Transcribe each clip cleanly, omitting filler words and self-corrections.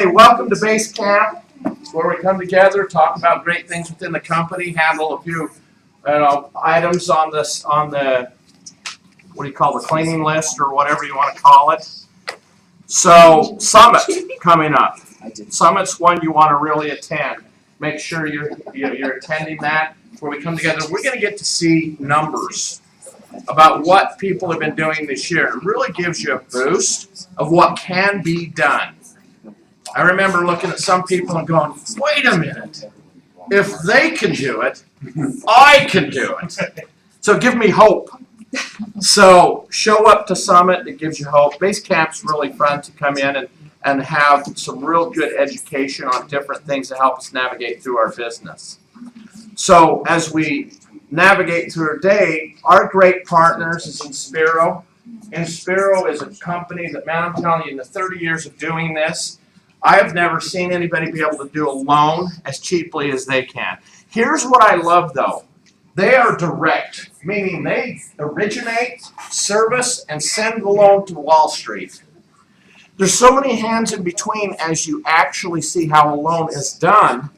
Hey, welcome to Base Camp. It's where we come together, talk about great things within the company, handle a few items on the what do you call the cleaning list or whatever you want to call it. So Summit coming up. Summit's one you want to really attend. Make sure you're attending that. Where we come together, we're going to get to see numbers about what people have been doing this year. It really gives you a boost of what can be done. I remember looking at some people and going, wait a minute, if they can do it, I can do it. So give me hope. So show up to Summit, it gives you hope. Base Camp's really fun to come in and have some real good education on different things to help us navigate through our business. So as we navigate through our day, our great partners is Inspiro. Inspiro is a company that, man, I'm telling you, in the 30 years of doing this, I have never seen anybody be able to do a loan as cheaply as they can. Here's what I love, though. They are direct, meaning they originate, service, and send the loan to Wall Street. There's so many hands in between as you actually see how a loan is done.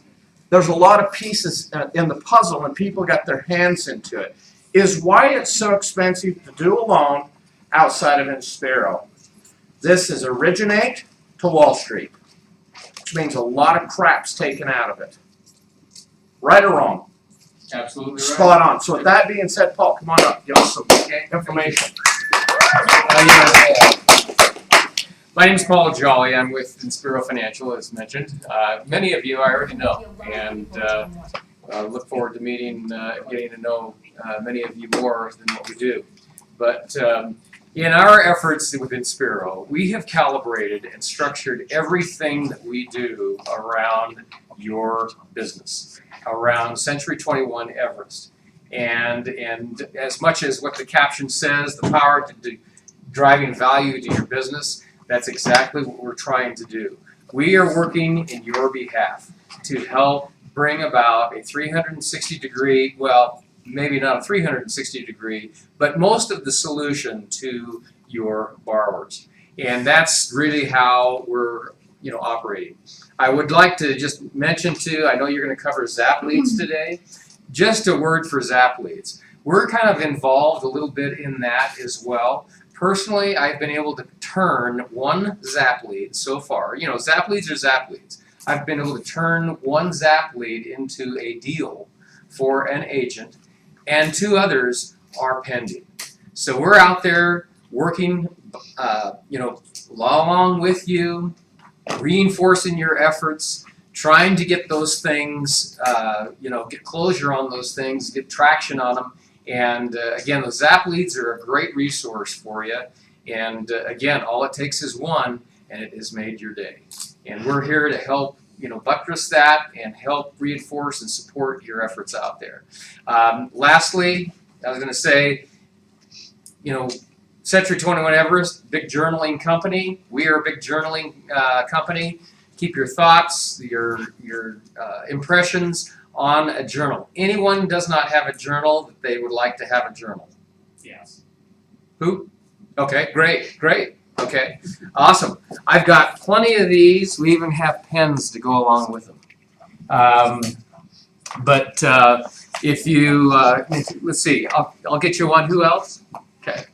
There's a lot of pieces in the puzzle, and people got their hands into it. Is why it's so expensive to do a loan outside of Inspiro. This is originate to Wall Street, which means a lot of crap's taken out of it. Right or wrong? Absolutely right. Spot on. So with that being said, Paul, come on up. Give us some information. My name is Paul Jolly. I'm with Inspiro Financial, as mentioned. Many of you I already know, and look forward to getting to know many of you more than what we do. But in our efforts with Inspiro, we have calibrated and structured everything that we do around your business, around Century 21 Everest. And as much as what the caption says, the power to driving value to your business, that's exactly what we're trying to do. We are working in your behalf to help bring about a 360-degree, well, maybe not a 360-degree, but most of the solution to your borrowers. And that's really how we're operating. I would like to just mention too, I know you're going to cover Zap Leads today. Just a word for Zap Leads. We're kind of involved a little bit in that as well. Personally, I've been able to turn one Zap Lead so far. Zap Leads are Zap Leads. I've been able to turn one Zap Lead into a deal for an agent, and two others are pending. So we're out there working, along with you, reinforcing your efforts, trying to get those things, get closure on those things, get traction on them. And again, those Zap Leads are a great resource for you. And again, all it takes is one, and it has made your day. And we're here to help, buttress that and help reinforce and support your efforts out there. Lastly, I was going to say, Century 21 Everest, big journaling company. We are a big journaling company. Keep your thoughts, your impressions on a journal. Anyone does not have a journal that they would like to have a journal? Yes. Who? Okay, great. Okay, awesome. I've got plenty of these. We even have pens to go along with them. If you, let's see, I'll get you one. Who else? Okay,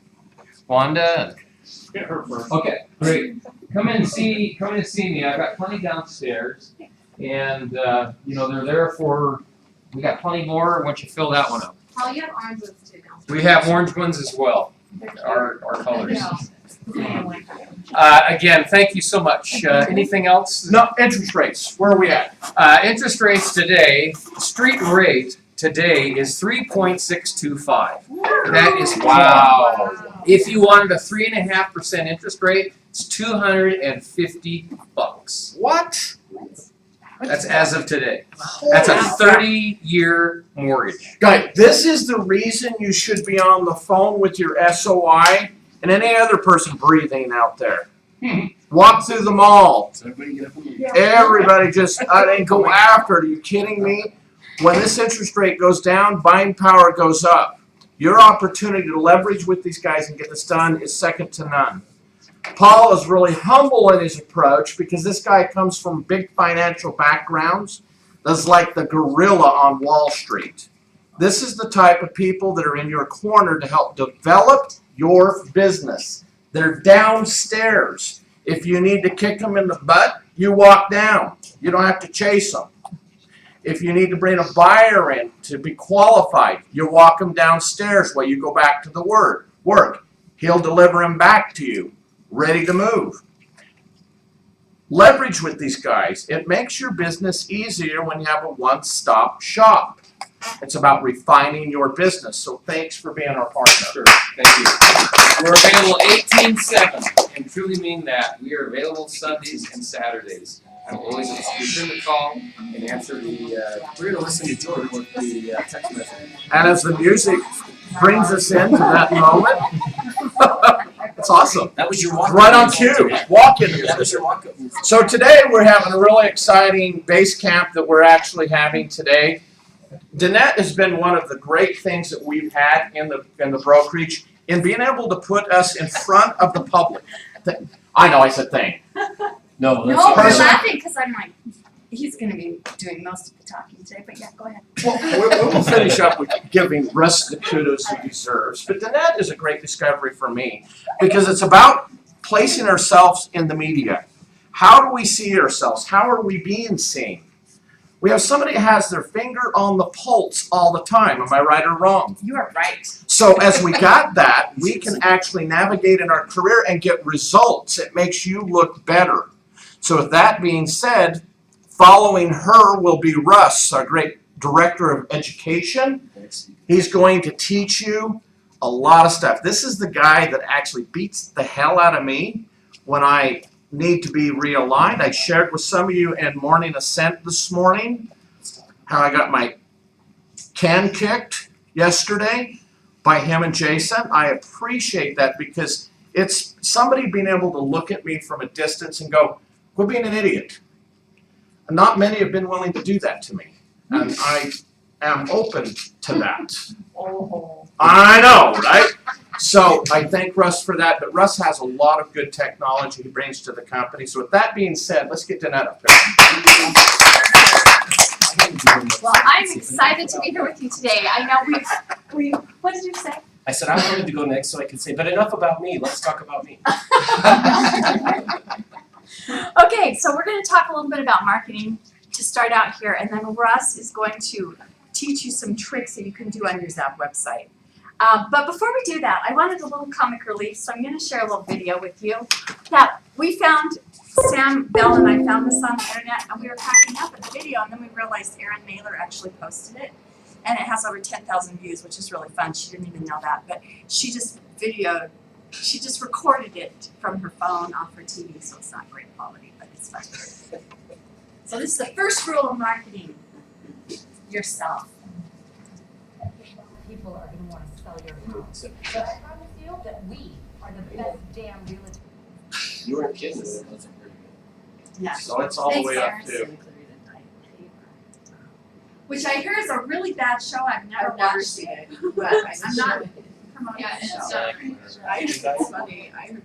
Wanda. Get her first. Okay, great. Come in and see me. I've got plenty downstairs, and they're there for. We got plenty more once you fill that one up. Oh, you have orange ones too now. We have orange ones as well. Our colors. Yeah. Again, thank you so much. Anything else? No, interest rates. Where are we at? Interest rates today. Street rate today is 3.625. That is wow. If you wanted a 3.5% interest rate, it's $250. What? That's as of today. That's a 30-year mortgage. Guys, this is the reason you should be on the phone with your SOI and any other person breathing out there. Walk through the mall. Everybody just and go after it. Are you kidding me? When this interest rate goes down, buying power goes up. Your opportunity to leverage with these guys and get this done is second to none. Paul is really humble in his approach because this guy comes from big financial backgrounds. That's like the gorilla on Wall Street. This is the type of people that are in your corner to help develop your business. They're downstairs. If you need to kick them in the butt, you walk down. You don't have to chase them. If you need to bring a buyer in to be qualified, you walk them downstairs while you go back to the work. He'll deliver them back to you, ready to move. Leverage with these guys. It makes your business easier when you have a one-stop shop. It's about refining your business. So thanks for being our partner. Sure, thank you. We're available 18/7, and truly mean that. We are available Sundays and Saturdays. I'm always return the call and answer the, we're gonna listen to George with the text message. And as the music brings us into that moment, it's awesome. That was your walk-up. Right on cue. Walk-in music. That was your walk-up. So today we're having a really exciting base camp that we're actually having today. Danette has been one of the great things that we've had in the brokerage in being able to put us in front of the public. I know I said thing. No, No, that's we're Person- laughing because I'm like, he's gonna be doing most of the talking today, but yeah, go ahead. Well, we will finish up with giving Russ the kudos he deserves. But Danette is a great discovery for me because it's about placing ourselves in the media. How do we see ourselves? How are we being seen? We have somebody that has their finger on the pulse all the time. Am I right or wrong? You are right. So as we got that, we can actually navigate in our career and get results. It makes you look better. So with that being said, following her will be Russ, our great director of education. He's going to teach you a lot of stuff. This is the guy that actually beats the hell out of me when I need to be realigned. I shared with some of you in Morning Ascent this morning how I got my can kicked yesterday by him and Jason. I appreciate that because it's somebody being able to look at me from a distance and go, quit being an idiot. And not many have been willing to do that to me. And I am open to that. Oh. I know, right? So I thank Russ for that, but Russ has a lot of good technology he brings to the company. So with that being said, let's get Danette up there. Well, I'm excited to be here with you today. I know we what did you say? I said I wanted to go next so I could say, but enough about me. Let's talk about me. Okay, so we're going to talk a little bit about marketing to start out here, and then Russ is going to teach you some tricks that you can do on your Zap website. But before we do that, I wanted a little comic relief, so I'm going to share a little video with you that we found. Sam Bell and I found this on the internet, and we were cracking up at the video, and then we realized Erin Naylor actually posted it, and it has over 10,000 views, which is really fun. She didn't even know that, but she just recorded it from her phone off her TV, so it's not great quality, but it's fun. So this is the first rule of marketing: yourself. People are going to want to sell your house. But I promise you that we are the best damn realtors. You were a kid. That wasn't very good. Yeah. So it's all the way up Thanks, to. Erin. Which I hear is a really bad show. I've never watched it, but I'm not promoting Yeah, the it's show. I heard it's funny. I heard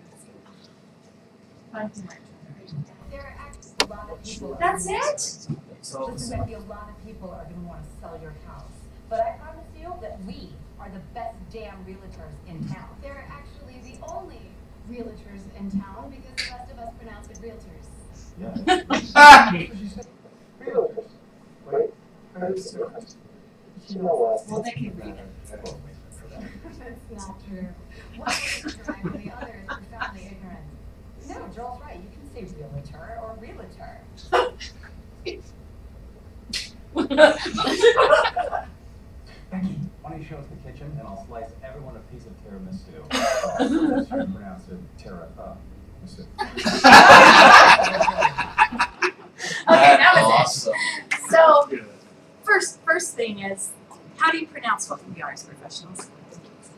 There are actually a lot of people. That's it? So, Listen, maybe a lot of people are going to want to sell your house. But I promise you that we are the best damn realtors in town. They're actually the only realtors in town because the rest of us pronounce it realtors. Well, they can read it. That's not true. One is correct, and the other is profoundly ignorant. No, Joel's right. You can say realtor or realtor. Becky, why don't you show us the kitchen and I'll slice everyone a piece of tiramisu. That's how you pronounce it, tiramisu. Okay, that was awesome. it. So, first thing is, how do you pronounce what we are as professionals?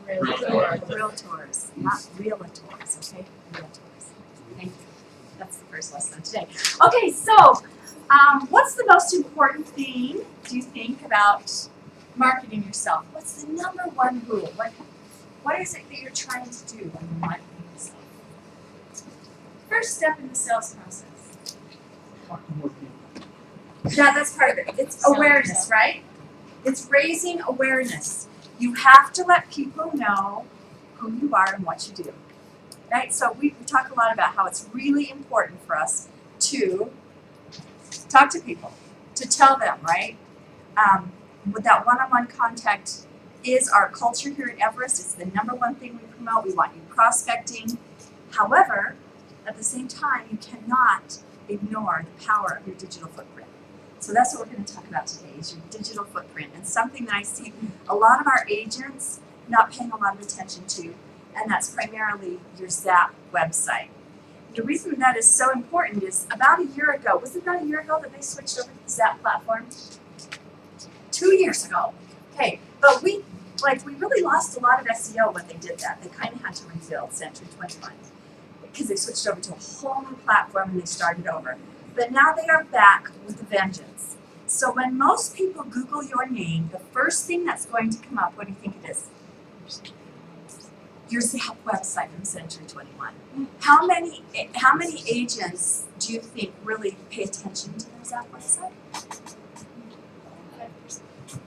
Realtors, not realtors, okay? Realtors. Thank you. That's the first lesson today. Okay, so, what's the most important thing, do you think, about marketing yourself? What's the number one rule? What is it that you're trying to do when you're marketing yourself? first step in the sales process? Yeah, that's part of it. It's awareness, right? It's raising awareness. You have to let people know who you are and what you do, right? So we talk a lot about how it's really important for us to talk to people, to tell them, right? With that one-on-one contact is our culture here at Everest. It's the number one thing we promote. We want you prospecting. However, at the same time, you cannot ignore the power of your digital footprint. So that's what we're going to talk about today, is your digital footprint. And something that I see a lot of our agents not paying a lot of attention to, and that's primarily your Zap website. The reason that is so important is about a year ago, was it about a year ago that they switched over to the Zap platform? 2 years ago. Okay, but we really lost a lot of SEO when they did that. They kind of had to rebuild Century 21 because they switched over to a whole new platform and they started over. But now they are back with a vengeance. So when most people Google your name, the first thing that's going to come up, what do you think it is? Your Zap website from Century 21. How many agents do you think really pay attention to their Zap website?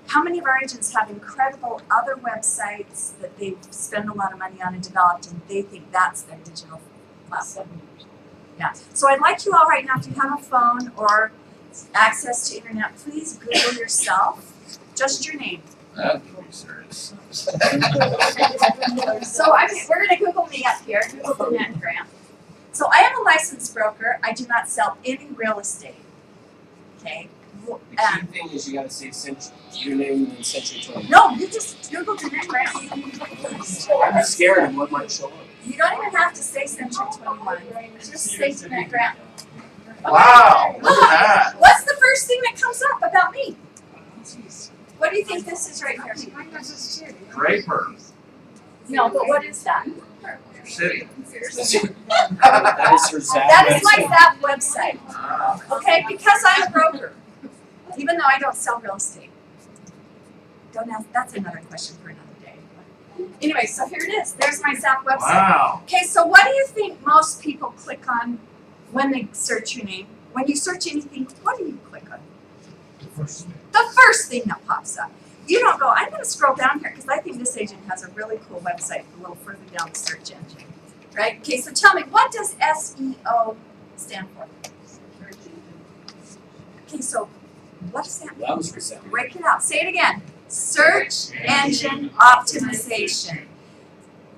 How many of our agents have incredible other websites that they spend a lot of money on and developed, and they think that's their digital platform? Yeah. So I'd like you all right now, if you have a phone or access to internet, please Google yourself, just your name. That'd be serious. So we're going to Google me up here, Google Danette Grant. So I am a licensed broker. I do not sell any real estate. Okay. The key thing is you gotta say your name and then Century 21. No, you just Google Danette Grant. I'm scared of what might show up. You don't even have to say Century 21. Just say Danette Grant. Wow, look at that. What's the first thing that comes up about me? What do you think this is right here? Draper, No, but what is that? your city. That is her Zap That is my website. Zap website. Ah, Okay, because I'm a broker, even though I don't sell real estate. Don't ask, that's another question for another day. Anyway, so here it is. There's my Zap website. wow. Okay, so what do you think most people click on when they search your name? When you search anything, what do you click on? The first thing that pops up. You don't go, I'm going to scroll down here because I think this agent has a really cool website a little further down the search engine. Right? Okay, so tell me, what does SEO stand for? Okay, so what does that mean? That was her Zap. Break it out. Say it again. Search engine optimization.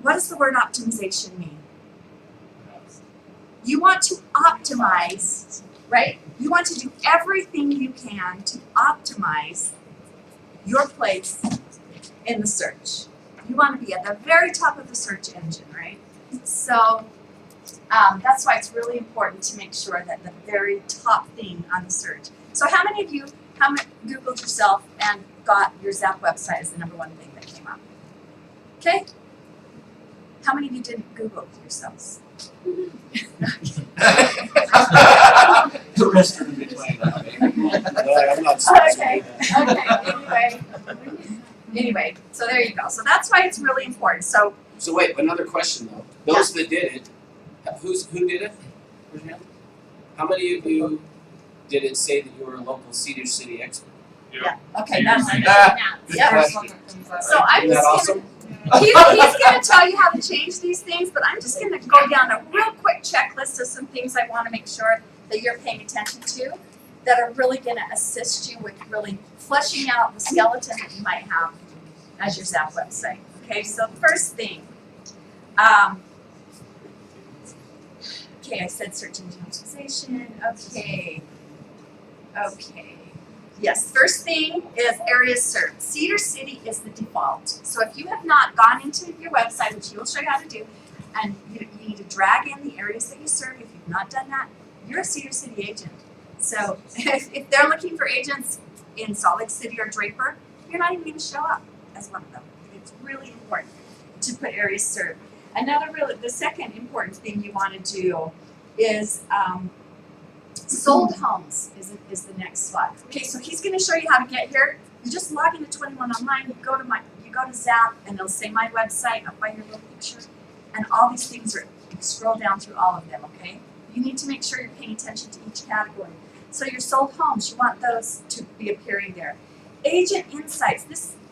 What does the word optimization mean? You want to optimize, right? You want to do everything you can to optimize your place in the search. You want to be at the very top of the search engine, right? So that's why it's really important to make sure that the very top thing on the search. So how many of you Googled yourself and got your Zap website as the number one thing that came up? Okay? How many of you didn't Google yourselves? The rest are in between. No, I'm not supposed to Okay, do that. okay, anyway, so there you go. So that's why it's really important. So, So wait, another question though. Those that did it, who did it? Raise your hand. How many of you did it say that you were a local Cedar City expert? okay, that's, Good Yep. question. so I'm Isn't that just awesome? he's gonna tell you how to change these things, but I'm just gonna go down a real quick checklist of some things I wanna make sure that you're paying attention to that are really gonna assist you with really fleshing out the skeleton that you might have as your Zap website. Okay, so first thing, okay, I said search engine optimization, okay. Yes, first thing is areas served. Cedar City is the default. So if you have not gone into your website, which we'll show you how to do, and you need to drag in the areas that you serve, if you've not done that, you're a Cedar City agent. So if they're looking for agents in Salt Lake City or Draper, you're not even going to show up as one of them. It's really important to put areas served. The second important thing you want to do is sold homes is the next slide. Okay, so he's going to show you how to get here. You just log into 21 Online. You go to Zap, and it'll say my website up by your little picture, and all these things are. You scroll down through all of them. Okay, You need to make sure you're paying attention to each category. So your sold homes, you want those to be appearing there. Agent insights,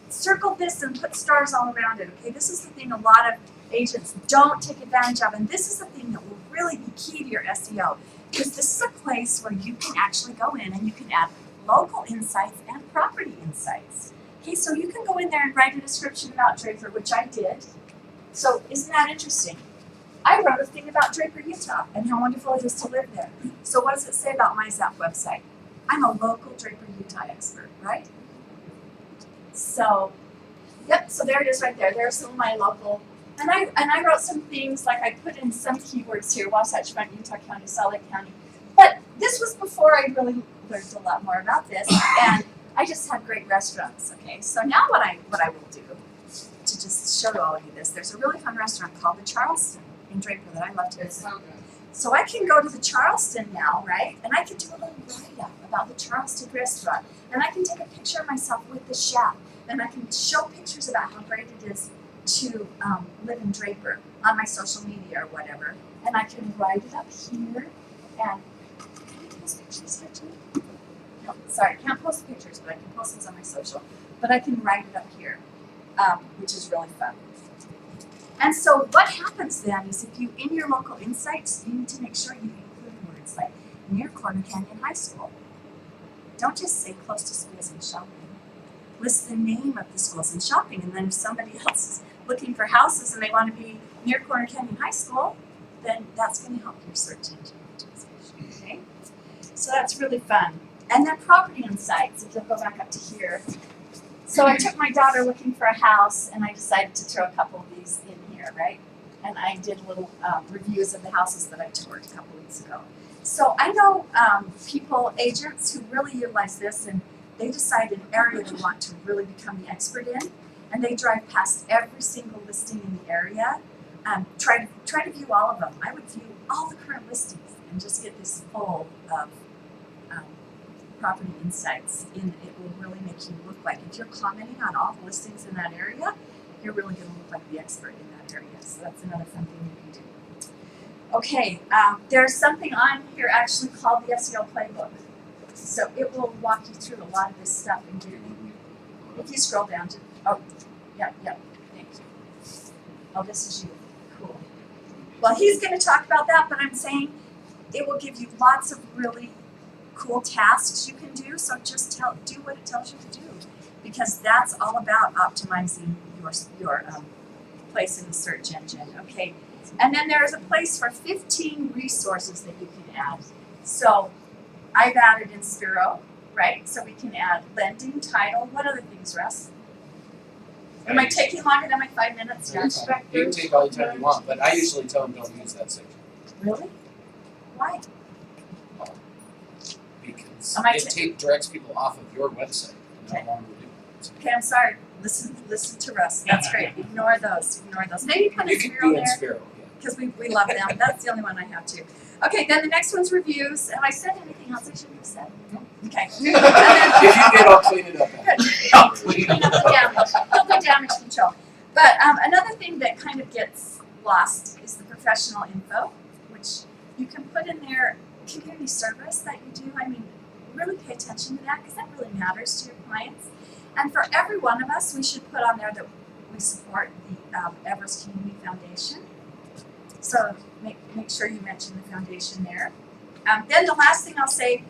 circle this and put stars all around it, okay? This is the thing a lot of agents don't take advantage of, and this is the thing that will really be key to your SEO, because this is a place where you can actually go in and you can add local insights and property insights. Okay, so you can go in there and write a description about Draper, which I did. So isn't that interesting? I wrote a thing about Draper, Utah, and how wonderful it is to live there. So what does it say about my Zap website? I'm a local Draper, Utah expert, right? So, yep, so there it is right there. There's some of my local, and I wrote some things, like I put in some keywords here, Wasatch Front, Utah County, Salt Lake County. But this was before I really learned a lot more about this, and I just had great restaurants, okay? So now what I will do, to just show all of you this, there's a really fun restaurant called the Charleston in Draper that I love to visit. So I can go to the Charleston now, right? And I can do a little write-up about the Charleston restaurant. And I can take a picture of myself with the chef. And I can show pictures about how great it is to live in Draper on my social media or whatever. And I can write it up here. And can I post pictures here too? No, sorry, I can't post pictures, but I can post these on my social. But I can write it up here, which is really fun. And so what happens then is if you, in your local insights, you need to make sure you include words like near Corner Canyon High School. Don't just say close to schools and shopping. List the name of the schools and shopping, and then if somebody else is looking for houses and they want to be near Corner Canyon High School, then that's going to help your search engine optimization, okay? So that's really fun. And then property insights, if you'll go back up to here. So I took my daughter looking for a house, and I decided to throw a couple of these in here, right? And I did little reviews of the houses that I toured a couple weeks ago. So I know people, agents, who really utilize this, and they decide an area they want to really become the expert in, and they drive past every single listing in the area. Try to view all of them. I would view all the current listings and just get this full of property insights. And it will really make you look like, if you're commenting on all the listings in that area, you're really going to look like the expert in that area. So that's another fun thing you can do. Okay, there's something on here actually called the SEO Playbook. So it will walk you through a lot of this stuff. And if you scroll down to, yeah, thank you. Oh, this is you. Cool. Well, he's going to talk about that, but I'm saying it will give you lots of really cool tasks you can do. So just do what it tells you to do, because that's all about optimizing your place in the search engine. Okay, and then there's a place for 15 resources that you can add. So I've added Inspiro, right? So we can add lending, title. What other things, Russ? Am I taking longer than my 5 minutes? You can take all the time you want, but I usually tell them don't use that section. Really? Why? Because Am I it directs people off of your website and Okay. no longer do it. Okay, I'm sorry. Listen to Russ. That's great. Ignore those. Maybe put You can Inspiro do there, Inspiro, yeah. because we love them. That's the only one I have too. Okay, then the next one's reviews. Have I said anything else I shouldn't have said? No. Okay. If you did, I'll clean it up. Local damage control. But another thing that kind of gets lost is the professional info, which you can put in there. Community service that you do. I mean, really pay attention to that, because that really matters to your clients. And for every one of us, we should put on there that we support the Everest Community Foundation. So make sure you mention the foundation there. Then the last thing I'll say,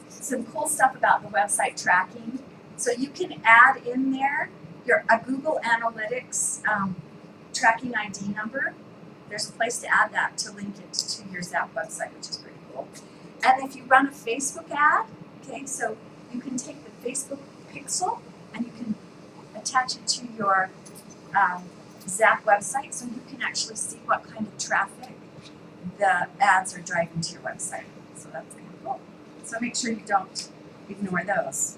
some cool stuff about the website tracking. So you can add in there a Google Analytics tracking ID number. There's a place to add that to link it to your Zap website, which is pretty cool. And if you run a Facebook ad, okay, so you can take the Facebook pixel and you can attach it to your Zap website, so you can actually see what kind of traffic the ads are driving to your website. So that's kind of cool. So make sure you don't ignore those.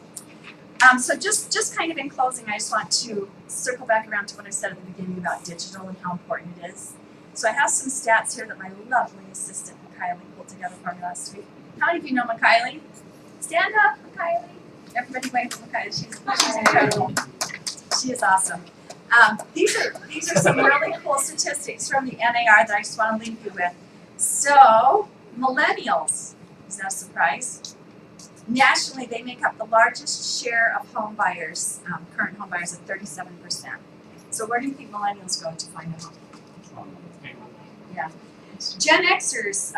So just kind of in closing, I just want to circle back around to what I said at the beginning about digital and how important it is. So I have some stats here that my lovely assistant, Kylie, pulled together for me last week. How many of you know Kylie? Stand up, Kylie. Everybody wave for Kylie. She's incredible. She is awesome. These are some really cool statistics from the NAR that I just want to leave you with. So, millennials, is that a surprise? Nationally, they make up the largest share of home buyers, current home buyers at 37%. So where do you think millennials go to find a home? Gen Xers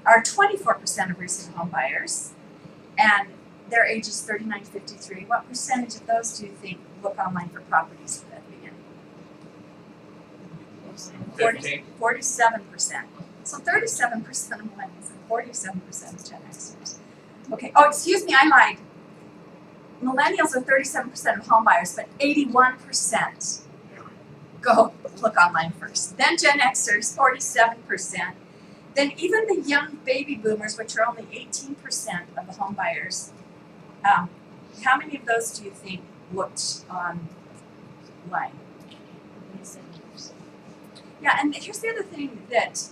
are 24% of recent home buyers, and their age is 39 to 53. What percentage of those do you think look online for properties at the beginning? 47%. So 37% of millennials and 47% of Gen Xers. Okay, oh, excuse me, I lied. Millennials are 37% of home buyers, but 81% go look online first. Then Gen Xers, 47%. Then even the young baby boomers, which are only 18% of the home buyers, how many of those do you think looked online? Yeah, and here's the other thing that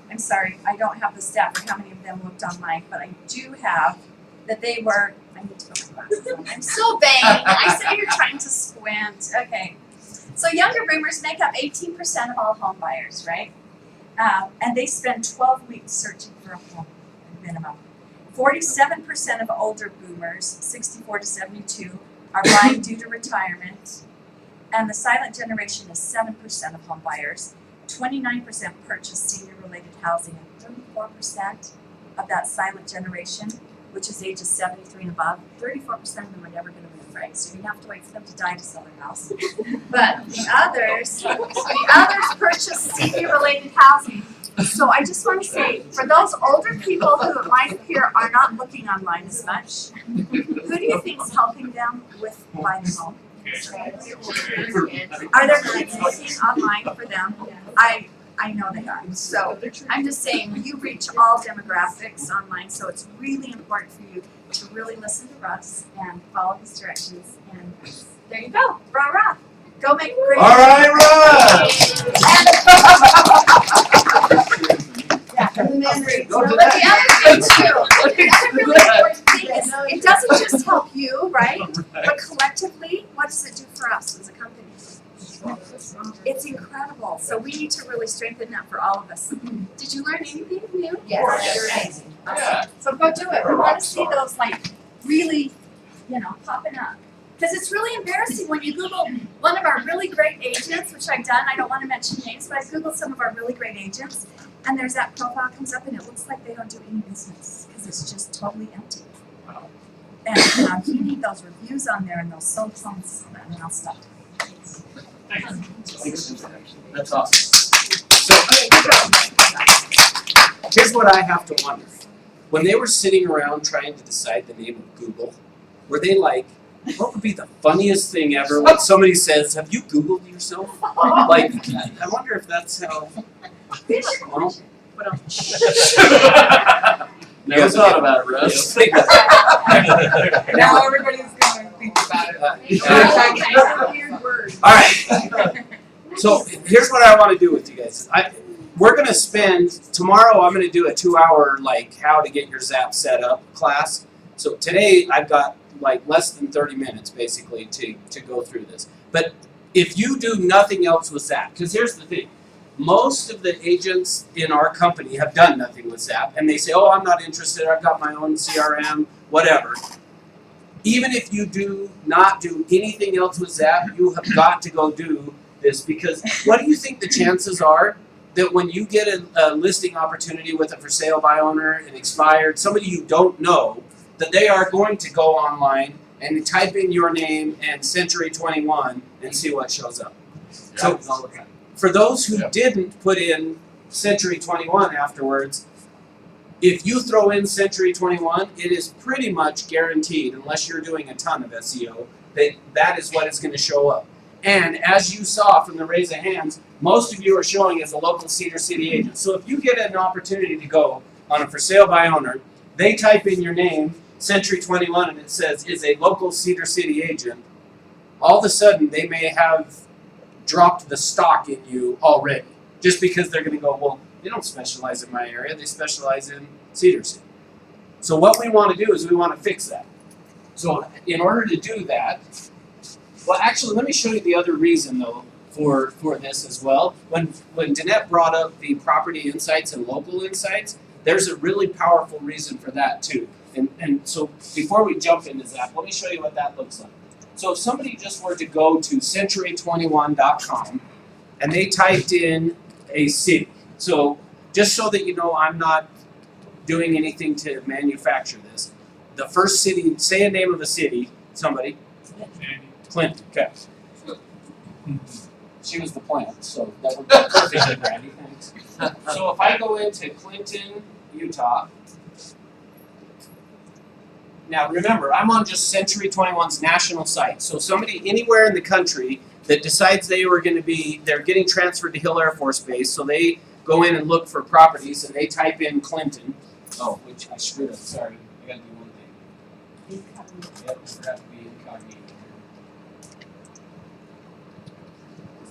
I'm sorry, I don't have the stat for how many of them looked online, but I do have that they were, I need to put my glasses on. I'm so vain. I say you're trying to squint. Okay. So younger boomers make up 18% of all home buyers, right? And they spend 12 weeks searching for a home, minimum. 47% of older boomers, 64 to 72, are buying due to retirement. And the silent generation is 7% of home buyers. 29% purchase senior-related housing, and 34% of that silent generation, which is ages 73 and above, 34% of them are never going to move, right? So you have to wait for them to die to sell their house. But the others purchase senior-related housing. So I just want to say, for those older people who it might appear are not looking online as much, who do you think is helping them with buying a home? Are there kids looking online for them? I know they are. So I'm just saying, you reach all demographics online, so it's really important for you to really listen to Russ and follow his directions. And there you go. Rah rah. Go make great. All right, Russ. And then, Go to but that. the other thing too, the other really important thing is it doesn't just help you, right? But collectively, what does it do for us as a company? It's incredible. So we need to really strengthen that for all of us. Did you learn anything new? Yes. Yeah. So go do it. We want to see those like really, popping up. Because it's really embarrassing when you Google one of our really great agents, which I've done. I don't want to mention names, but I Googled some of our really great agents, and there's that profile comes up, and it looks like they don't do any business because it's just totally empty. And you need those reviews on there and those cell phones, and then I'll stop. That's awesome. So here's what I have to wonder. When they were sitting around trying to decide the name of Google, were they like, what would be the funniest thing ever when somebody says, have you Googled yourself? Like, I wonder if that's how. Well, What else? Never thought about it, Russ. Now everybody's gonna think about it. Weird word. All right. So here's what I want to do with you guys. We're gonna spend tomorrow. I'm gonna do a 2-hour how to get your Zap set up class. So today I've got less than 30 minutes basically to go through this. But if you do nothing else with Zap, because here's the thing. Most of the agents in our company have done nothing with Zap, and they say, oh, I'm not interested, I've got my own CRM, whatever. Even if you do not do anything else with Zap, you have got to go do this, because what do you think the chances are that when you get a listing opportunity with a for sale by owner, an expired, somebody you don't know, that they are going to go online and type in your name and Century 21 and see what shows up. So for those who didn't put in Century 21 afterwards, if you throw in Century 21, it is pretty much guaranteed, unless you're doing a ton of SEO, that is what is going to show up. And as you saw from the raise of hands, most of you are showing as a local Cedar City agent. So if you get an opportunity to go on a for sale by owner, they type in your name, Century 21, and it says is a local Cedar City agent, all of a sudden they may have dropped the stock in you already. Just because they're going to go, well, they don't specialize in my area, they specialize in Cedar City. So what we want to do is we want to fix that. So in order to do that, well actually let me show you the other reason though for this as well. When Danette brought up the property insights and local insights, there's a really powerful reason for that too. And so before we jump into Zap, let me show you what that looks like. So if somebody just were to go to century21.com and they typed in a city, so just so that you know I'm not doing anything to manufacture this, the first city, say a name of a city, somebody. Clinton, okay. She was the plant, so that would be perfect, Brandy, thanks. So if I go into Clinton, Utah, now remember, I'm on just Century 21's national site. So somebody anywhere in the country that decides they're getting transferred to Hill Air Force Base, so they go in and look for properties and they type in Clinton. Oh, which I screwed up, sorry. I gotta do one thing. Yep, I forgot to be incognito.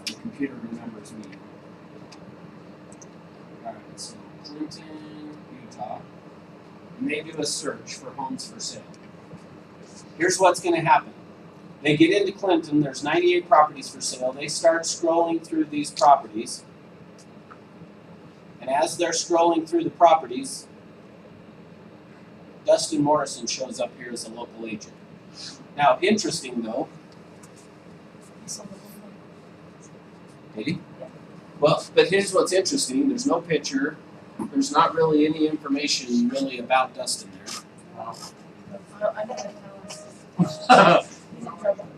The computer remembers me. Alright, so Clinton, Utah. And they do a search for homes for sale. Here's what's going to happen. They get into Clinton, there's 98 properties for sale. They start scrolling through these properties. And as they're scrolling through the properties, Dustin Morrison shows up here as a local agent. Now, interesting though. Maybe? Well, but here's what's interesting. There's no picture. There's not really any information really about Dustin there.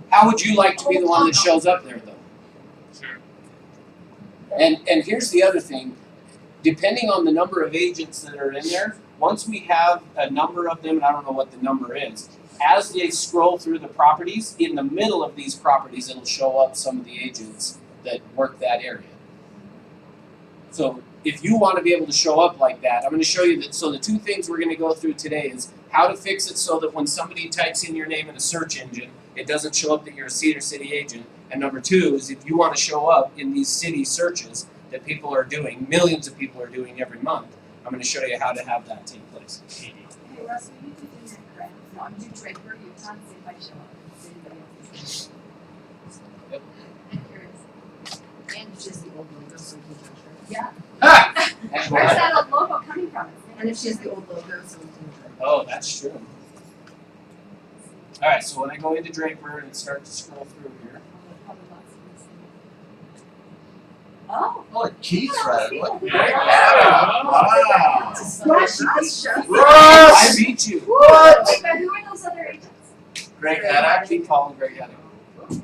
How would you like to be the one that shows up there though? Sure. And here's the other thing. Depending on the number of agents that are in there, once we have a number of them, and I don't know what the number is, as they scroll through the properties, in the middle of these properties it'll show up some of the agents that work that area. So if you want to be able to show up like that, I'm going to show you that. So the two things we're going to go through today is how to fix it so that when somebody types in your name in a search engine, it doesn't show up that you're a Cedar City agent. And number two is if you want to show up in these city searches that people are doing, millions of people are doing every month, I'm going to show you how to have that take place. Hey, Russ, we need to do that correct. No, I'm doing Draper, Utah, and see if I show up. See if anybody else is there. Yep. I'm curious. And it's just the old logo, so we can judge her. Yeah. Ah! Where's that old logo coming from? And if she has the old logo, so we can judge her. Oh, that's true. All right, so when I go into Draper and start to scroll through here, Oh. Oh, Keith's right. What? Great Wow. Gosh, I beat you. What? Wait, but who are those other agents? Greg Haddock, Keith Hall, and Greg Haddock. See,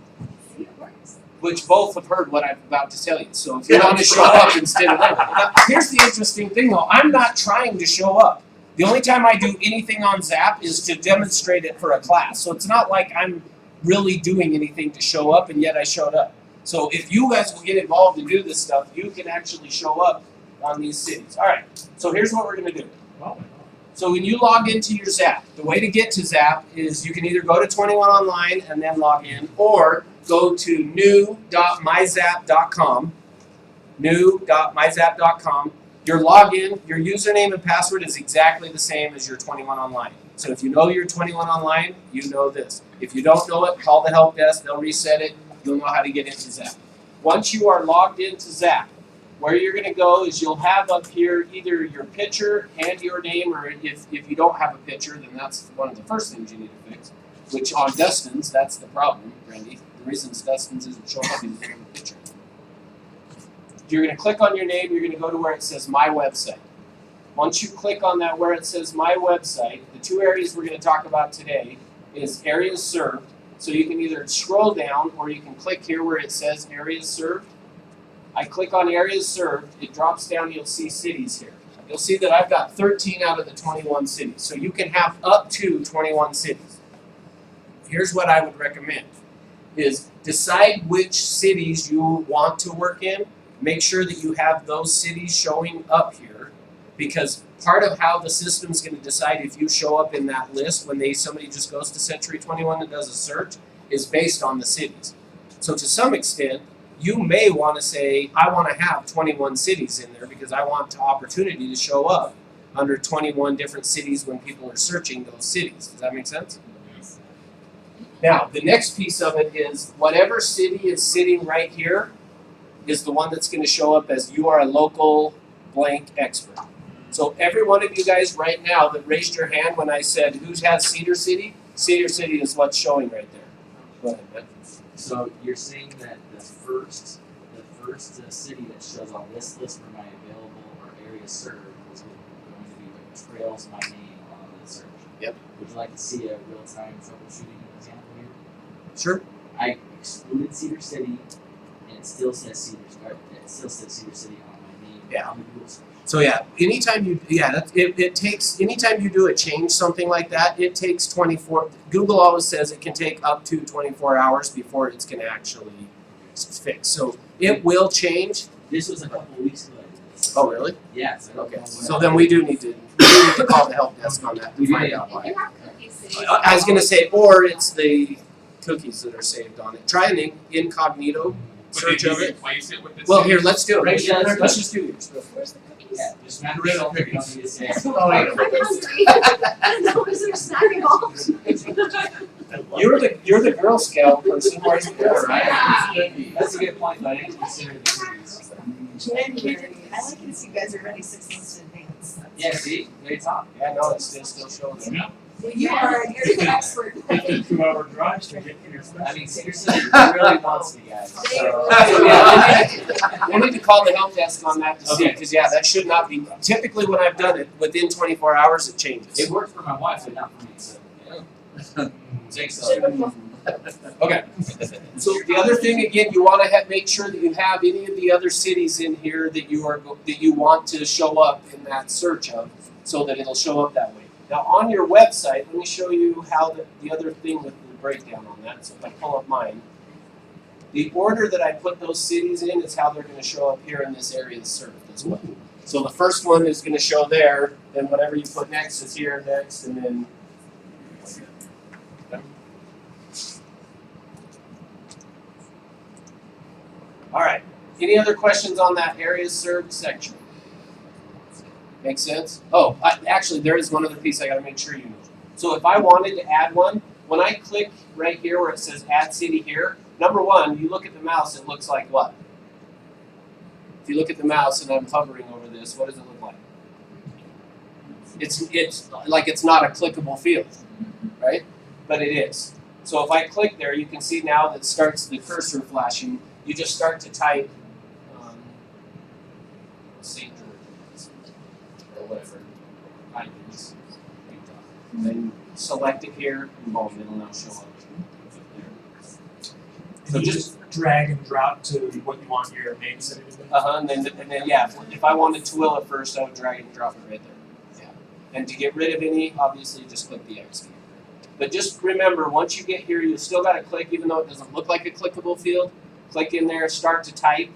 it works. Which both have heard what I'm about to tell you. So if you want to show up instead of them. Now, here's the interesting thing though. I'm not trying to show up. The only time I do anything on Zap is to demonstrate it for a class. So it's not like I'm really doing anything to show up, and yet I showed up. So if you guys will get involved and do this stuff, you can actually show up on these cities. All right, so here's what we're going to do. So when you log into your Zap, the way to get to Zap is you can either go to 21 Online and then log in, or go to new.myzap.com, new.myzap.com. Your login, your username and password is exactly the same as your 21 Online. So if you know your 21 Online, you know this. If you don't know it, call the help desk, they'll reset it. You'll know how to get into Zap. Once you are logged into Zap, where you're going to go is you'll have up here either your picture and your name, or if you don't have a picture, then that's one of the first things you need to fix. Which on Dustin's, that's the problem, Randy. The reason Dustin's isn't showing up is you don't have a picture. You're going to click on your name, you're going to go to where it says My Website. Once you click on that where it says My Website, the two areas we're going to talk about today is areas served. So you can either scroll down or you can click here where it says areas served. I click on areas served, it drops down, you'll see cities here. You'll see that I've got 13 out of the 21 cities. So you can have up to 21 cities. Here's what I would recommend is decide which cities you want to work in. Make sure that you have those cities showing up here, because part of how the system's going to decide if you show up in that list when somebody just goes to Century 21 and does a search is based on the cities. So to some extent, you may want to say, I want to have 21 cities in there because I want the opportunity to show up under 21 different cities when people are searching those cities. Does that make sense? Now, the next piece of it is whatever city is sitting right here, is the one that's gonna show up as you are a local blank expert. So every one of you guys right now that raised your hand when I said, who has Cedar City? Cedar City is what's showing right there. Go ahead, man. So you're saying that the first city that shows on this list for my available or area served is going to be what trails my name on the search. Yep. Would you like to see a real-time troubleshooting example here? Sure. I excluded Cedar City, and it still says Cedar City on my name Yeah. on the Google search. So yeah, anytime you anytime you do a change something like that, it takes 24. Google always says it can take up to 24 hours before it's going to actually fix. So it will change. This was a couple of weeks ago. Oh really? Yeah. So I don't Okay. know what So then we do need to call the help desk on that to find out why. You have cookies that you- I was going to say, or it's the cookies that are saved on it. Try an incognito search of it. Replace it with the Well, city? here, let's do it. Right, yeah, let's Let's just do yours. Where's the cookies? Yeah, just not Rid of yourself, you don't cookies. need to say. I'm hungry. I don't know, is there a snack involved? You're the Girl Scout person. Where's the girl? That's a good point, but I didn't consider the cookies. January, I like it if you guys are ready 6 months in advance. Yeah, see, they talk. Yeah, no, it's still showing. Yeah. Well, you're the expert. It's a 2-hour drive to get to your stuff. I mean, Cedar City really wants me, guys. They So- We need to call the help desk on that to see, because yeah, that should not be, typically when I've done it, within 24 hours it changes. It worked for my wife, but not for me, so, yeah. Thanks, though. Okay. So the other thing, again, you want to make sure that you have any of the other cities in here that you want to show up in that search of, so that it'll show up that way. Now on your website, let me show you how the other thing with the breakdown on that. So if I pull up mine, the order that I put those cities in is how they're going to show up here in this area served as well. So the first one is going to show there, then whatever you put next is here next, and then. All right. Any other questions on that areas served section? Make sense? Oh, actually, there is one other piece I got to make sure you know. So if I wanted to add one, when I click right here where it says Add City here, number one, you look at the mouse, it looks like what? If you look at the mouse and I'm hovering over this, what does it look like? It's like it's not a clickable field, right? But it is. So if I click there, you can see now that starts the cursor flashing. You just start to type St. George's or whatever. Icons. Then select it here, and boom, it'll now show up there. So just drag and drop to what you want your main city to be. and then yeah, if I wanted Tooele first, I would drag and drop it right there. Yeah. And to get rid of any, obviously just click the X key. But just remember, once you get here, you still got to click, even though it doesn't look like a clickable field. Click in there, start to type,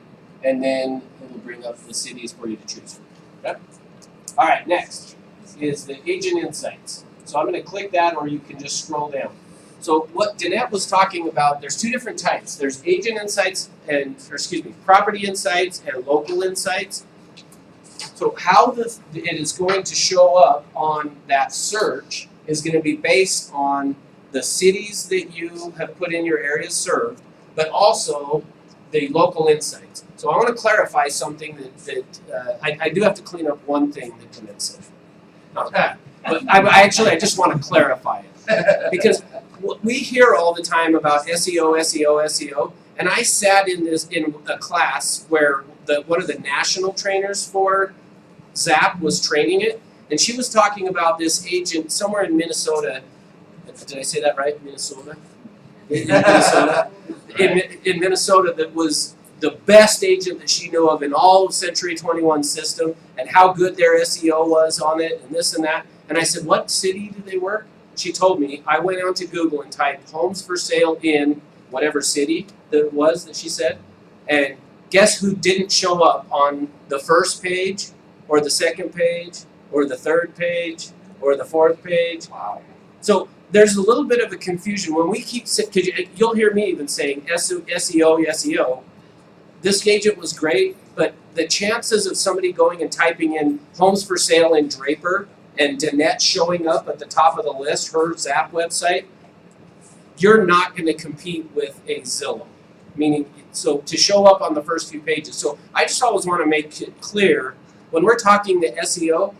and then it'll bring up the cities for you to choose from. Okay? All right, next is the Agent Insights. So I'm going to click that, or you can just scroll down. So what Danette was talking about, there's two different types. There's Agent Insights Property Insights and Local Insights. So how it is going to show up on that search is going to be based on the cities that you have put in your areas served, but also the local insights. So I want to clarify something that I do have to clean up one thing that Danette said. Not that, but I just want to clarify it. Because we hear all the time about SEO, and I sat in a class where one of the national trainers for Zap was training it, and she was talking about this agent somewhere in Minnesota. Did I say that right? Minnesota? In Minnesota. In Minnesota, that was the best agent that she knew of in all of Century 21 system, and how good their SEO was on it, and this and that. And I said, what city do they work? She told me. I went onto Google and typed homes for sale in whatever city that it was that she said, and guess who didn't show up on the first page, or the second page, or the third page, or the fourth page? Wow. So there's a little bit of a confusion when we keep, because you'll hear me even saying SEO. This agent was great, but the chances of somebody going and typing in homes for sale in Draper and Danette showing up at the top of the list, her Zap website, you're not going to compete with a Zillow. meaning, so to show up on the first few pages. So I just always want to make it clear, when we're talking to SEO,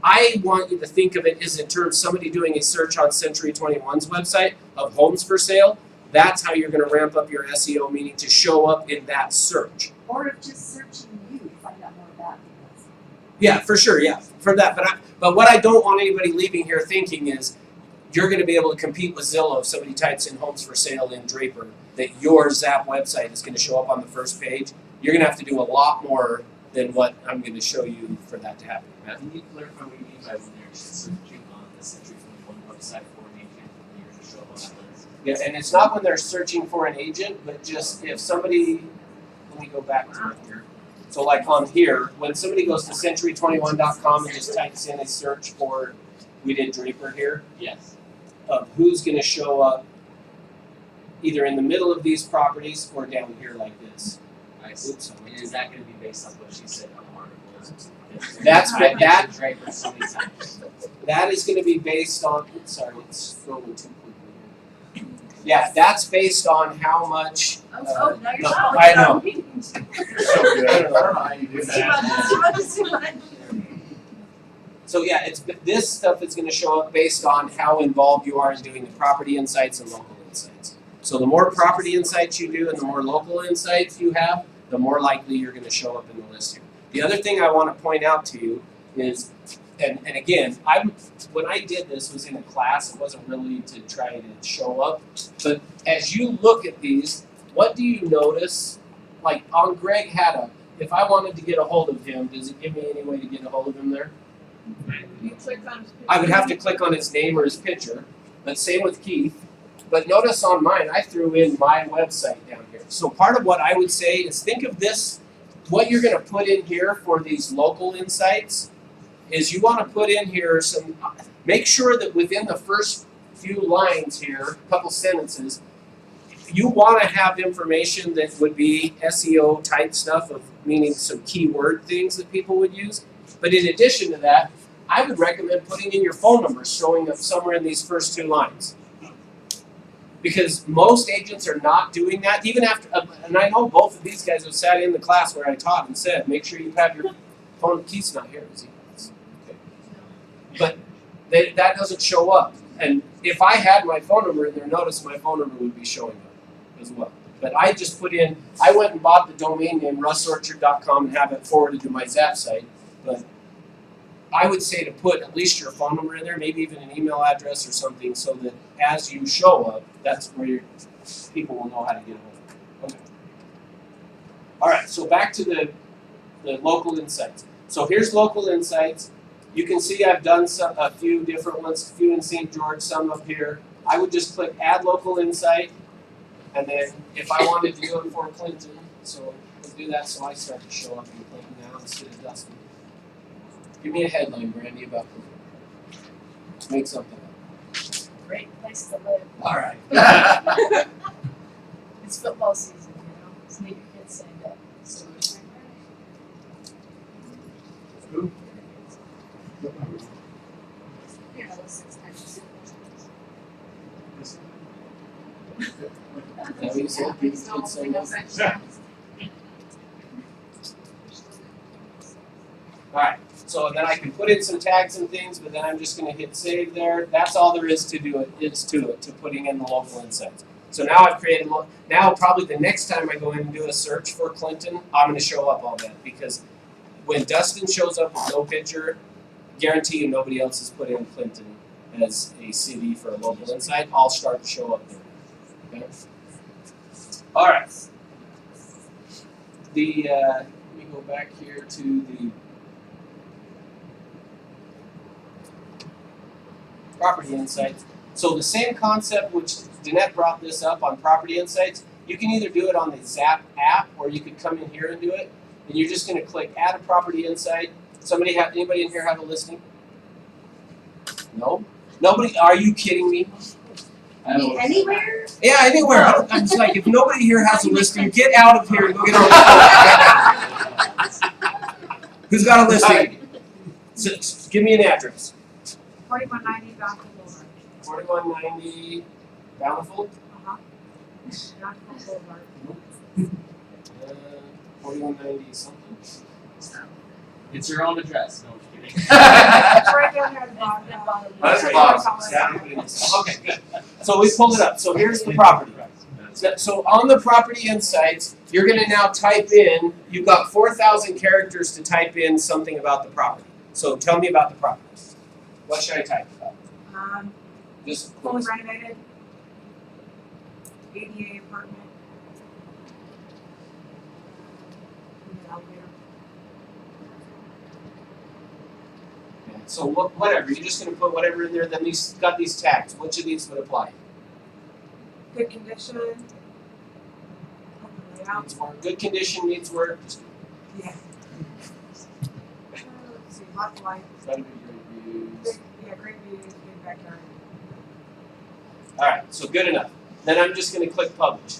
I want you to think of it as in terms of somebody doing a search on Century 21's website of homes for sale. That's how you're going to ramp up your SEO, meaning to show up in that search. Or if just searching you to find out more about you. Yeah, for sure, yeah, for that. But what I don't want anybody leaving here thinking is you're going to be able to compete with Zillow if somebody types in homes for sale in Draper, that your Zap website is going to show up on the first page. You're going to have to do a lot more than what I'm going to show you for that to happen. Matt? Can you clarify what you mean by when they're searching on the Century 21 website for an agent, you're gonna show up on that list? Yeah, and it's not when they're searching for an agent, but just if somebody, let me go back to it here. So like on here, when somebody goes to century21.com and just types in a search for, we did Draper here, Yes. who's going to show up either in the middle of these properties or down here like this. I see. Oops, And is that gonna be based on what she said on the articles? That's I what- that- mentioned Draper so many times. That is going to be based on, sorry, it's scrolling too quickly here. Yeah, that's based on how much. Oh, now you're no, showing I it know. on me. You're so good. I don't know how you do that. So yeah, it's this stuff is going to show up based on how involved you are in doing the property insights and local insights. So the more property insights you do and the more local insights you have, the more likely you're going to show up in the list here. The other thing I want to point out to you is, and again, when I did this was in a class. It wasn't really to try to show up. But as you look at these, what do you notice? Like on Greg Haddock, if I wanted to get a hold of him, does it give me any way to get a hold of him there? You click on his I would have to click on his name or his picture, but same with Keith. But notice on mine, I threw in my website down here. So part of what I would say is think of this, what you're gonna put in here for these local insights is you wanna put in here some, make sure that within the first few lines here, couple sentences, you wanna have information that would be SEO type stuff of meaning some keyword things that people would use. But in addition to that, I would recommend putting in your phone number showing up somewhere in these first two lines. Because most agents are not doing that, even after, and I know both of these guys have sat in the class where I taught and said, make sure you have your phone, Keith's not here, is he? Okay. But that doesn't show up. And if I had my phone number in there, notice my phone number would be showing up as well. But I just put in, I went and bought the domain name russorchard.com and have it forwarded to my Zap site. But I would say to put at least your phone number in there, maybe even an email address or something, so that as you show up, that's where your people will know how to get hold of you. Okay. All right, so back to the local insights. So here's local insights. You can see I've done a few different ones, a few in St. George, some up here. I would just click add local insight, and then if I wanted to do it for Clinton, so we'll do that so I start to show up in Clinton now instead of Dustin. Give me a headline, Brandy, about Clinton. Make something up. Great place to live. All right. It's football season, you know, so make your kids signed up. So it's you know, 6 times. Is that what you said? Kids signed up? Alright, so then I can put in some tags and things, but then I'm just gonna hit save there. That's all there is to do it, to putting in the local insights. So now I've created, now probably the next time I go in and do a search for Clinton, I'm gonna show up all that, because when Dustin shows up with no picture, guarantee you nobody else has put in Clinton as a city for a local insight, I'll start to show up there. Okay? Alright. Let me go back here to the property insights. So the same concept which Danette brought this up on property insights, you can either do it on the Zap app or you could come in here and do it. And you're just gonna click add a property insight. Anybody in here have a listing? No? Nobody, are you kidding me? Anywhere? Yeah, anywhere. I'm just like, if nobody here has a listing, get out of here and go get on the phone. Who's got a listing? So, give me an address. 4190 Bountiful Boulevard. 4190 Bountiful? Bountiful Boulevard. 4190 something. It's your own address, no, I'm kidding. It's right down there at the bottom. That's the bottom. bottom. Okay, good. So we pulled it up. So here's the property. So on the property insights, you're gonna now type in, you've got 4,000 characters to type in something about the property. So tell me about the property. What should I type about? Just Fully renovated. ADA apartment. Elevator. So whatever, you're just gonna put whatever in there, then these got these tags. Which of these would apply? Good condition. Open layout. Needs work. Good condition, needs work. Just Yeah. Let's see, lot of light. try to be great views. Big, yeah, great views, big backyard. Alright, so good enough. Then I'm just gonna click publish.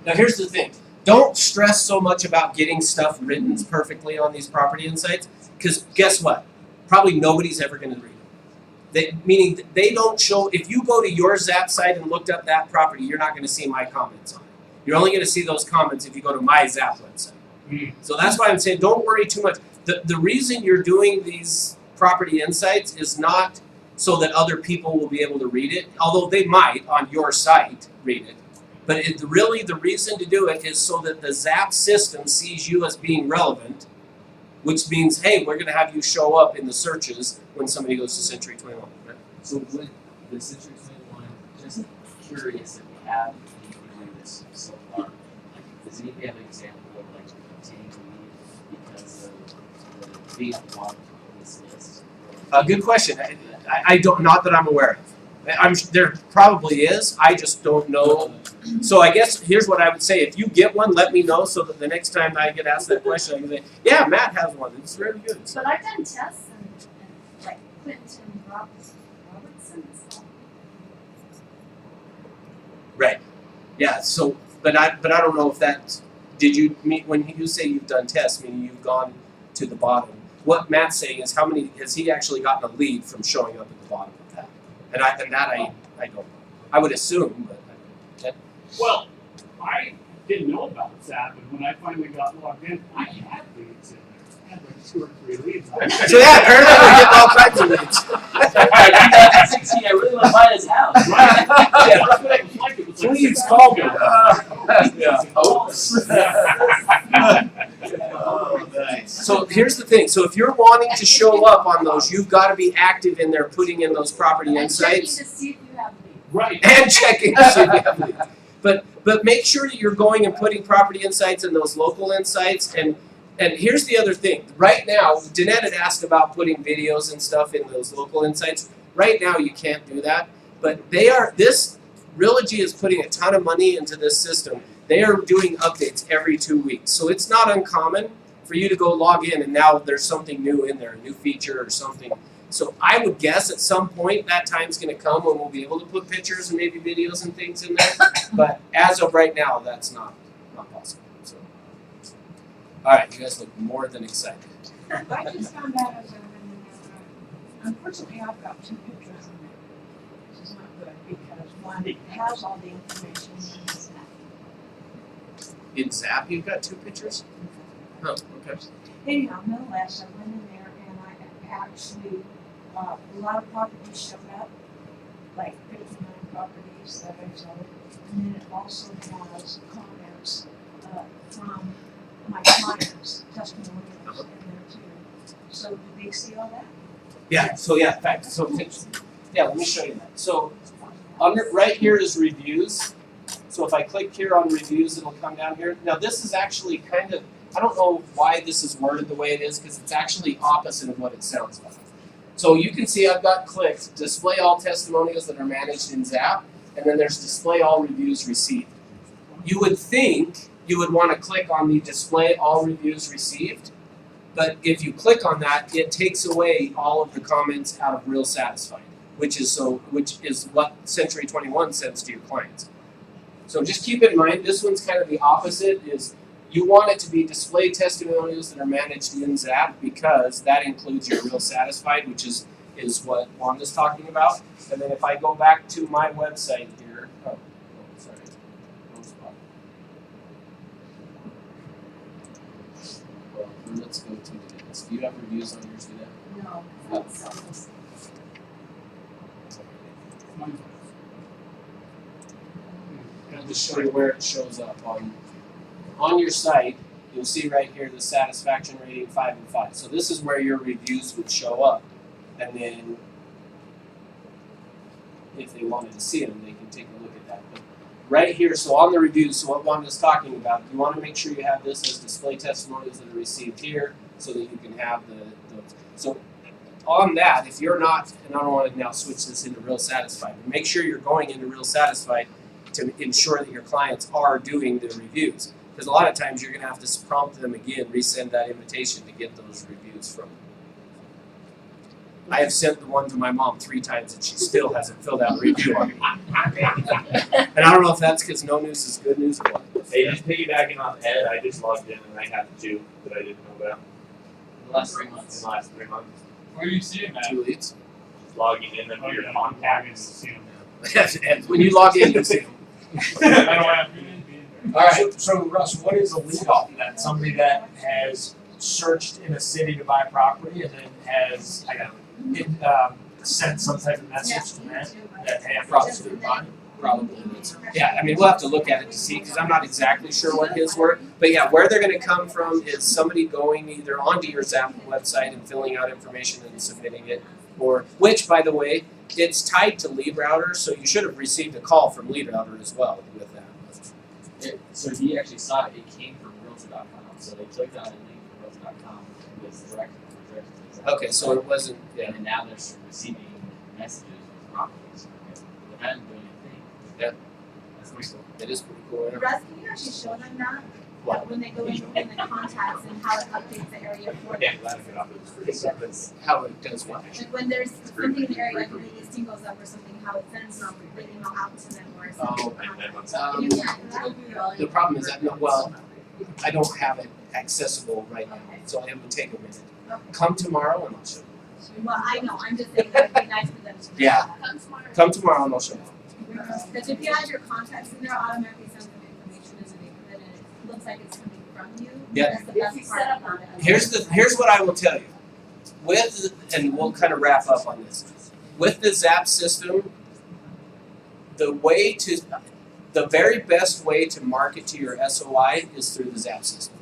Now here's the thing. Don't stress so much about getting stuff written perfectly on these property insights, because guess what? Probably nobody's ever gonna read them. Meaning they don't show, if you go to your Zap site and looked up that property, you're not gonna see my comments on it. You're only gonna see those comments if you go to my Zap website. So that's why I'm saying don't worry too much. The reason you're doing these property insights is not so that other people will be able to read it, although they might on your site read it. But really the reason to do it is so that the Zap system sees you as being relevant, which means, hey, we're going to have you show up in the searches when somebody goes to Century 21. Right? So with the Century 21, just curious if we have anything like this so far. Like, does anybody have an example of like obtaining a lead because of the being blocked on this list? Good question. I don't, not that I'm aware of. There probably is. I just don't know. So I guess here's what I would say. If you get one, let me know so that the next time I get asked that question, I can say, yeah, Matt has one. It's really good. So, But I've done tests and like Clinton Robertson and stuff. right. Yeah. So, but I don't know if that. Did you meet when you say you've done tests? Meaning you've gone to the bottom. What Matt's saying is how many has he actually gotten a lead from showing up at the bottom of that? And I don't know. I would assume, but. Well, I didn't know about Zap, and when I finally got logged in, I had leads in there. I had like 2 or 3 leads. So yeah, apparently we're getting all kinds of leads. At 16, I really want to buy this house. Right? Yeah, that's what it was like. It was like Please 6 call me. Oh, nice. So here's the thing. So if you're wanting to show up on those, you've got to be active in there, putting in those property And checking insights to see if you have leads. Right. and checking to see if you have leads. But make sure that you're going and putting property insights in those local insights. And here's the other thing. Right now, Danette had asked about putting videos and stuff in those local insights. Right now, you can't do that. But Realogy is putting a ton of money into this system. They are doing updates every 2 weeks. So it's not uncommon for you to go log in and now there's something new in there, a new feature or something. So I would guess at some point that time's going to come when we'll be able to put pictures and maybe videos and things in there. But as of right now, that's not possible. So, all right, you guys look more than excited. I just found out as I went in there, unfortunately I've got 2 pictures in there. This is not good because one, it has all the information in the Zap. In Zap, you've got 2 pictures? Oh, okay. Anyhow, nonetheless, I went in there and I actually, a lot of properties showed up, like 59 properties that I sold. And then it also has comments from my clients, testimonials in there too. So do they see all that? Yeah, so yeah, in fact, so yeah, let me show you that. So right here is reviews. So if I click here on reviews, it'll come down here. Now this is actually kind of, I don't know why this is worded the way it is because it's actually opposite of what it sounds like. So you can see I've got clicked, display all testimonials that are managed in Zap, and then there's display all reviews received. You would think you would want to click on the display all reviews received, but if you click on that, it takes away all of the comments out of Real Satisfied, which is what Century 21 sends to your clients. So just keep in mind, this one's kind of the opposite, is you want it to be display testimonials that are managed in Zap because that includes your Real Satisfied, which is what Wanda's talking about. And then if I go back to my website here, sorry, wrong spot. clients go to events? Do you have reviews on yours, do that? No, Oh. it's I'll just show you where it shows up on your site. You'll see right here the satisfaction rating 5 and 5. So this is where your reviews would show up, and then if they wanted to see them, they can take a look at that. But right here, so on the reviews, so what Wanda's talking about, you want to make sure you have this as display testimonials that are received here, so that you can have those. So on that, if you're not, and I don't want to now switch this into Real Satisfied, but make sure you're going into Real Satisfied to ensure that your clients are doing the reviews. Because a lot of times you're going to have to prompt them again, resend that invitation to get those reviews from them. I have sent the one to my mom 3 times and she still hasn't filled out a review on it. And I don't know if that's because no news is good news or what. Hey, just piggybacking on Ed, I just logged in and I have 2 that I didn't know about The last 3 in months. the last 3 months. Where are you seeing that? 2 leads. Just logging in and Oh, your yeah, contacts. And when you log in, you'll see them. I don't have to be there. All right. So Russ, what is a lead off of that? Somebody that has searched in a city to buy property and then has, sent some type of message to them that, hey, I'm interested in buying? Probably. Yeah, I mean, we'll have to look at it to see, because I'm not exactly sure what his were. But yeah, where they're gonna come from is somebody going either onto your Zap website and filling out information and submitting it, or, which, by the way, it's tied to Lead Router, so you should have received a call from Lead Router as well with that. So he actually saw it, it came from Realtor.com, so they took down a link from Realtor.com, it was directed to Realtor. Okay, so it wasn't, yeah. And then now they're receiving messages with properties. They hadn't done anything. Yeah. That's pretty cool. It is pretty cool. Yeah. Russ, can you actually show them that? What? That when they go in the contacts and how it updates the area for Yeah, them? glad to get off of this. How it does what? Like when there's something in the area, like when the listing goes up or something, how it sends the email out to them or something. And then once You can't. The problem is that, well, I don't have it accessible right now, so it would take a minute. Come tomorrow and I'll show you. Well, I know, I'm just saying that would be nice for them to. do Yeah. that. Come tomorrow and I'll show you. Because if you add your contacts in there, automatically sends them information in the neighborhood and it looks like it's coming from you. Yeah. That's the best part about it. Here's what I will tell you. And we'll kind of wrap up on this. With the Zap system, the very best way to market to your SOI is through the Zap system.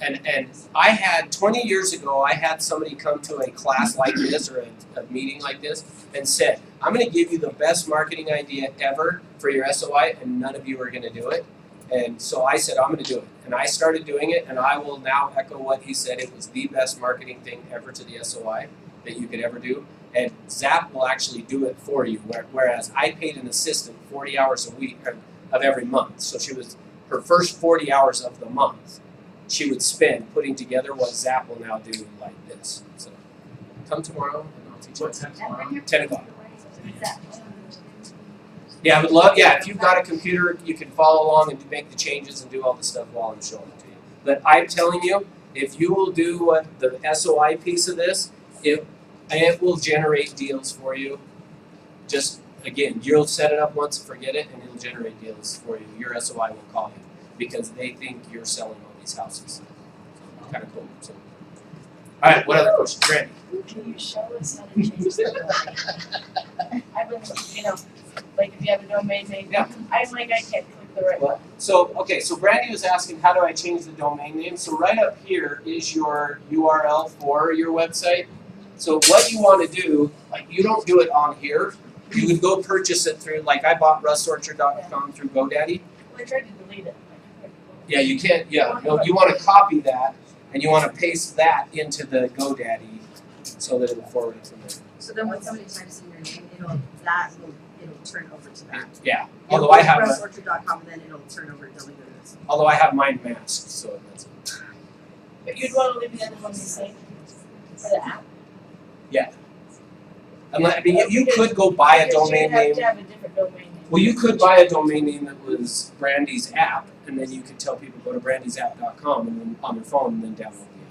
And I had 20 years ago, I had somebody come to a class like this or a meeting like this and said, I'm going to give you the best marketing idea ever for your SOI, and none of you are going to do it. And so I said, I'm going to do it. And I started doing it, and I will now echo what he said. It was the best marketing thing ever to the SOI that you could ever do. And Zap will actually do it for you, whereas I paid an assistant 40 hours a week of every month. So her first 40 hours of the month, she would spend putting together what Zap will now do like this. So come tomorrow and I'll teach you. What time tomorrow? 10 o'clock. Yeah, I would love, if you've got a computer, you can follow along and make the changes and do all the stuff while I'm showing it to you. But I'm telling you, if you will do what the SOI piece of this, it will generate deals for you. Just, again, you'll set it up once and forget it, and it'll generate deals for you. Your SOI will call you because they think you're selling all these houses. Kind of cool. So. All right, what other questions? Randy? Can you show us how to change the I've been, like if you have a domain name, Yeah. I can't click the right one. So Brandy was asking, how do I change the domain name? So right up here is your URL for your website. So what you want to do, you don't do it on here. You would go purchase it through, I bought rustorchard.com through GoDaddy. Well, I tried to delete it. Yeah, you can't, no, you want to copy that, and you want to paste that into the GoDaddy so that it'll forward it from there. So then when somebody types in your name, it'll turn over to that. Yeah, although I have, RussOrchard.com, then it'll turn over to www. although I have mine masked, so that's. But you'd want to leave the other one the same for the app? Yeah. You could go buy a domain name. You'd have to have a different domain name. Well, you could buy a domain name that was Brandy's app, and then you could tell people go to brandysapp.com and then on their phone and then download the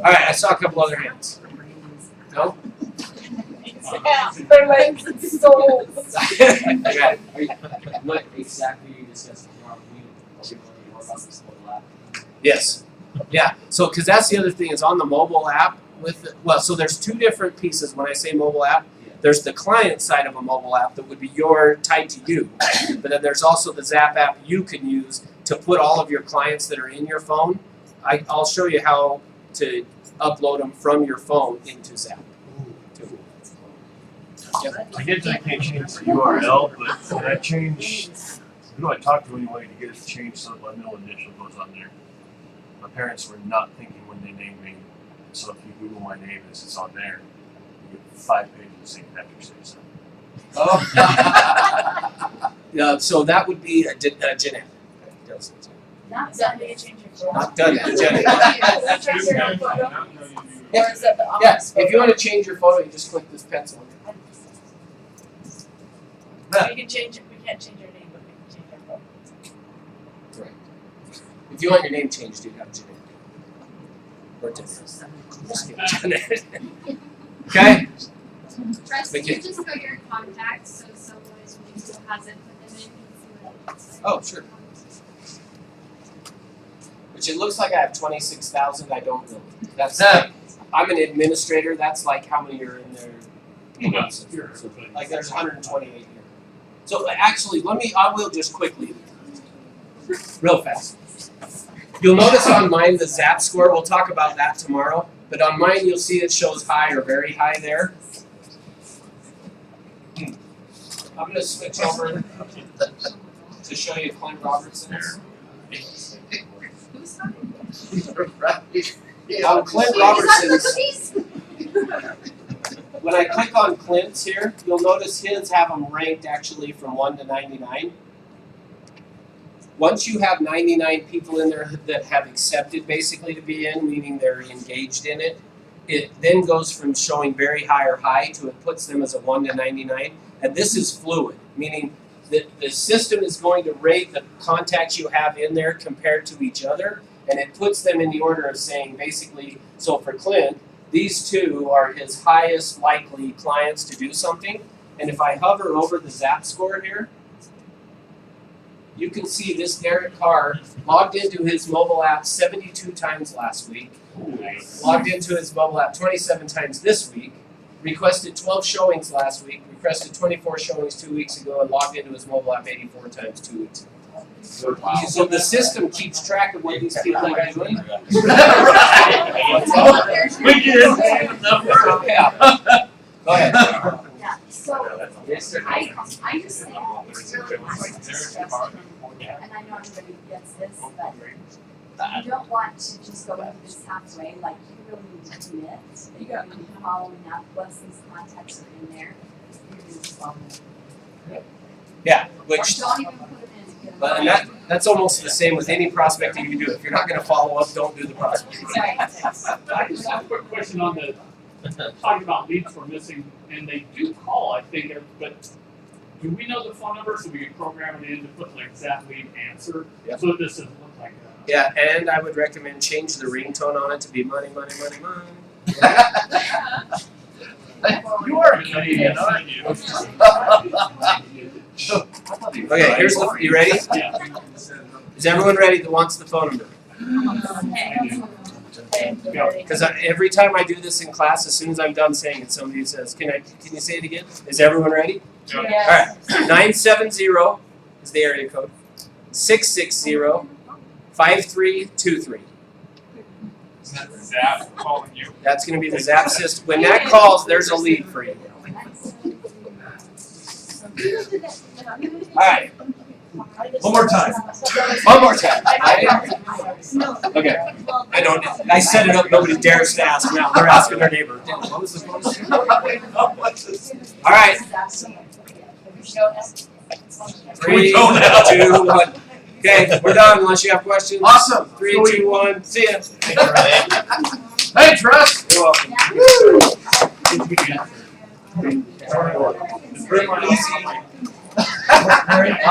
app. All right, I saw a couple other hands. No? My mind's sold. Okay. What exactly are you discussing tomorrow? Can you tell people more about this mobile app? Yes. Yeah, so because that's the other thing is on the mobile app so there's two different pieces when I say mobile app. There's the client side of a mobile app that would be tied to you, but then there's also the Zap app you can use to put all of your clients that are in your phone. I'll show you how to upload them from your phone into Zap. I get that I can't change the URL, but can I change, who do I talk to anyway to get it to change so that my middle initial goes on there? My parents were not thinking when they named me, so if you Google my name as it's on there, you get 5 pages of St. Patrick's Day stuff. Oh. Yeah, so that would be a Jeanette. Not done, you can change your photo. Not done yet, Jeanette. Or is that the office Yes, if you photo? want to change your photo, you just click this pencil. We can change it, we can't change our name, but we can change our photo. Right. If you want your name changed, you'd have Jeanette. Or Jeanette. Just kidding. Okay? Russ, We can you can- just go your contacts so someone who still hasn't put them in can see what it looks like? Oh, sure. Which it looks like I have 26,000. I don't know. That's I'm an administrator. That's like how many are in there. Like there's 128 here. So actually, I will just quickly, real fast. You'll notice on mine the Zap score. We'll talk about that tomorrow. But on mine, you'll see it shows high or very high there. I'm going to switch over to show you Clint Robertson's. Clint Robertson's. When I click on Clint's here, you'll notice his have them ranked actually from 1 to 99. Once you have 99 people in there that have accepted basically to be in, meaning they're engaged in it, it then goes from showing very high or high to it puts them as a 1 to 99. And this is fluid, meaning that the system is going to rate the contacts you have in there compared to each other, and it puts them in the order of saying basically, so for Clint, these two are his highest likely clients to do something. And if I hover over the Zap score here, you can see this Derek Carr logged into his mobile app 72 times last week, logged into his mobile app 27 times this week, requested 12 showings last week, requested 24 showings 2 weeks ago, and logged into his mobile app 84 times 2 weeks ago. So the system keeps track of what these people are doing. We get it. Yeah. Go ahead. Yeah, so I just think it's really important to stress, and I know everybody gets this, but you don't want to just go into this halfway, like you really need to commit. You got to be following up, once these contacts are in there, you're going to follow them. Yeah, Or which don't even put them in. but and that's almost the same with any prospecting you do. If you're not going to follow up, don't do the prospecting. Right. I just have a quick question on the, talking about leads we're missing, and they do call, I think, but do we know the phone number so we can program it in to put like Zap lead answer? Yep. So this doesn't look like Yeah, and I would recommend change the ringtone on it to be money, money, money, money. You are a Canadian, aren't you? Okay, here's the. You ready? Yeah. Is everyone ready that wants the phone number? Okay, Because every time I do this in class, as soon as I'm done saying it, somebody says, "Can you say it again?" Is everyone ready? Yes. All right. 970 is the area code. 660-5323. Zap calling you. That's going to be the Zap system. When that calls, there's a lead for you. All right. One more time. One more time. Okay. I don't. I set it up. Nobody dares to ask now. They're asking their neighbor. What was the phone? All right. 3, 2, 1. Okay, we're done unless you have questions. Awesome. 3, 2, 1. See ya. Thanks, Russ. You're welcome. Easy.